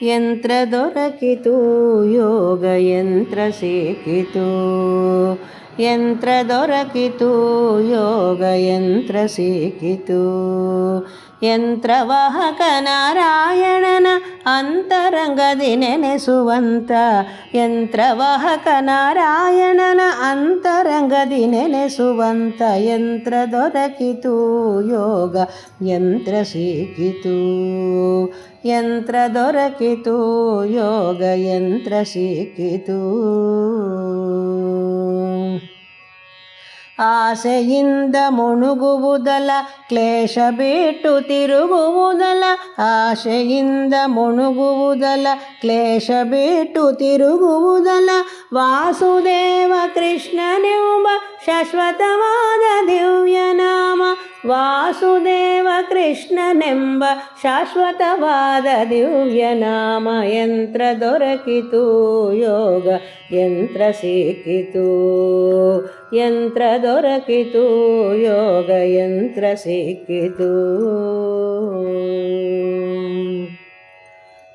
ಯಂತ್ರ ದೊರಕಿತು ಯೋಗ ಯಂತ್ರ ಸಿಕ್ಕಿತು. ಯಂತ್ರ ದೊರಕಿತು ಯೋಗ ಯಂತ್ರ ಸಿಕ್ಕಿತು. ಯಂತ್ರವಾಹಕ ನಾರಾಯಣನ ಅಂತರಂಗದಿ ನೆನೆಸುವಂತ. ಯಂತ್ರವಾಹಕ ನಾರಾಯಣನ ಅಂತರಂಗದಿ ನೆನೆಸುವಂತ. ಯಂತ್ರ ದೊರಕಿತು ಯೋಗ ಯಂತ್ರ ಸಿಕ್ಕಿತು. ಯಂತ್ರ ದೊರಕಿತು ಯೋಗ ಯಂತ್ರ ಸಿಕ್ಕಿತು. ಆಸೆಯಿಂದ ಮುಣುಗುವುದಲ್ಲ ಕ್ಲೇಶ ಬಿಟ್ಟು ತಿರುಗುವುದಲ್ಲ. ಆಸೆಯಿಂದ ಮುಣುಗುವುದಲ್ಲ ಕ್ಲೇಶ ಬಿಟ್ಟು ತಿರುಗುವುದಲ್ಲ. ವಾಸುದೇವ ಕೃಷ್ಣನೆಂಬ ಶಾಶ್ವತವಾದ ದಿವ್ಯನಾಮ. ವಾಸುದೇವ ಕೃಷ್ಣನೆಂಬ ಶಾಶ್ವತವಾದ ದಿವ್ಯನಾಮ. ಯಂತ್ರ ದೊರಕಿತು ಯೋಗ ಯಂತ್ರ ಸಿಕ್ಕಿತು. ಯಂತ್ರ ದೊರಕಿತು ಯೋಗ ಯಂತ್ರ ಸಿಕ್ಕಿತು.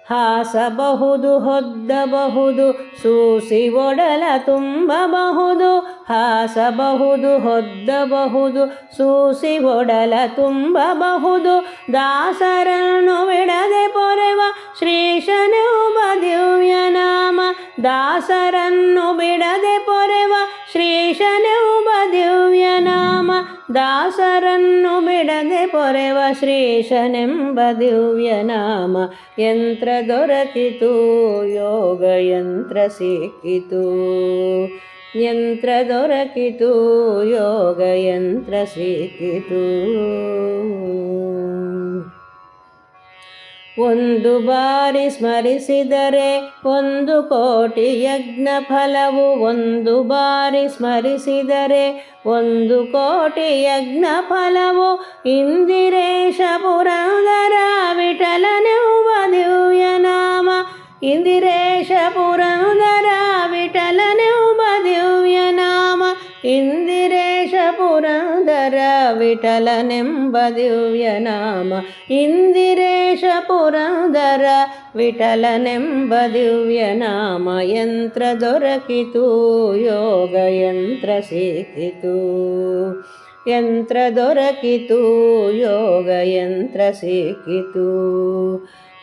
ಹಾಸಬಹುದು ಹೊದ್ದಬಹುದು ಸೂಸಿ ಒಡಲ ತುಂಬಬಹುದು. ಹಾಸಬಹುದು ಹೊದ್ದಬಹುದು ಸೂಸಿ ಒಡಲ ತುಂಬಬಹುದು. ದಾಸರನ್ನು ಬಿಡದೆ ಪೊರೆವ ಶ್ರೀಶನೆಂಬ ದಿವ್ಯನಾಮ. ದಾಸರನ್ನು ಬಿಡದೆ ಪೊರೆವ ಶ್ರೀಶನೆಂಬ ದಿವ್ಯನಾಮ. ದಾಸರನ್ನು ಬಿಡದೆ ಪೊರೆವ ಶ್ರೀಶನೆಂಬ ದಿವ್ಯನಾಮ. ಯಂತ್ರ ದೊರಕಿತು ಯೋಗ ಯಂತ್ರ ಸಿಕ್ಕಿತು. ಯಂತ್ರ ದೊರಕಿತು ಯೋಗ ಯಂತ್ರ ಸಿಕ್ಕಿತು. ಒಂದು ಬಾರಿ ಸ್ಮರಿಸಿದರೆ 1,000,000 ಯಜ್ಞ ಫಲವು. ಒಂದು ಬಾರಿ ಸ್ಮರಿಸಿದರೆ 1,000,000 ಯಜ್ಞ ಫಲವು. ಇಂದಿರೇಶ ಪುರಂದರ ವಿಠಲನೆಂಬ ದಿವ್ಯನಾಮ. ಇಂದಿರೇಶ ಪುರಂದರ ವಿಠಲನೆಂಬ ದಿವ್ಯನಾಮ. ಇಂದಿರೇಶ ಪುರಂದರ ವಿಠಲನೆಂಬ ದಿವ್ಯನಾಮ. ಇಂದಿರೇಶ ಪುರಂದರ ವಿಠಲನೆಂಬ ದಿವ್ಯನಾಮ. ಯಂತ್ರ ದೊರಕಿತು ಯೋಗ ಯಂತ್ರ ಸಿಕ್ಕಿತು. ಯಂತ್ರ ದೊರಕಿತು ಯೋಗ ಯಂತ್ರ ಸಿಕ್ಕಿತು.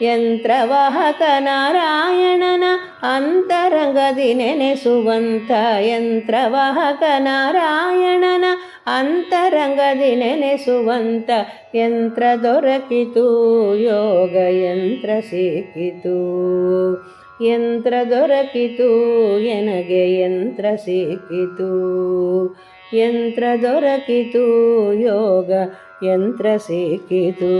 ಯಂತ್ರವಾಹಕ ನಾರಾಯಣನ ಅಂತರಂಗದಿ ನೆನೆಸುವಂತ. ಯಂತ್ರವಾಹಕ ನಾರಾಯಣನ ಅಂತರಂಗದಿ ನೆನೆಸುವಂತ. ಯಂತ್ರ ದೊರಕಿತು ಯೋಗ ಯಂತ್ರ ಸಿಕ್ಕಿತು. ಯಂತ್ರ ದೊರಕಿತು ಎನಗೆ ಯಂತ್ರ ಸಿಕ್ಕಿತು. ಯಂತ್ರ ದೊರಕಿತು ಯೋಗ ಯಂತ್ರ ಸಿಕ್ಕಿತು.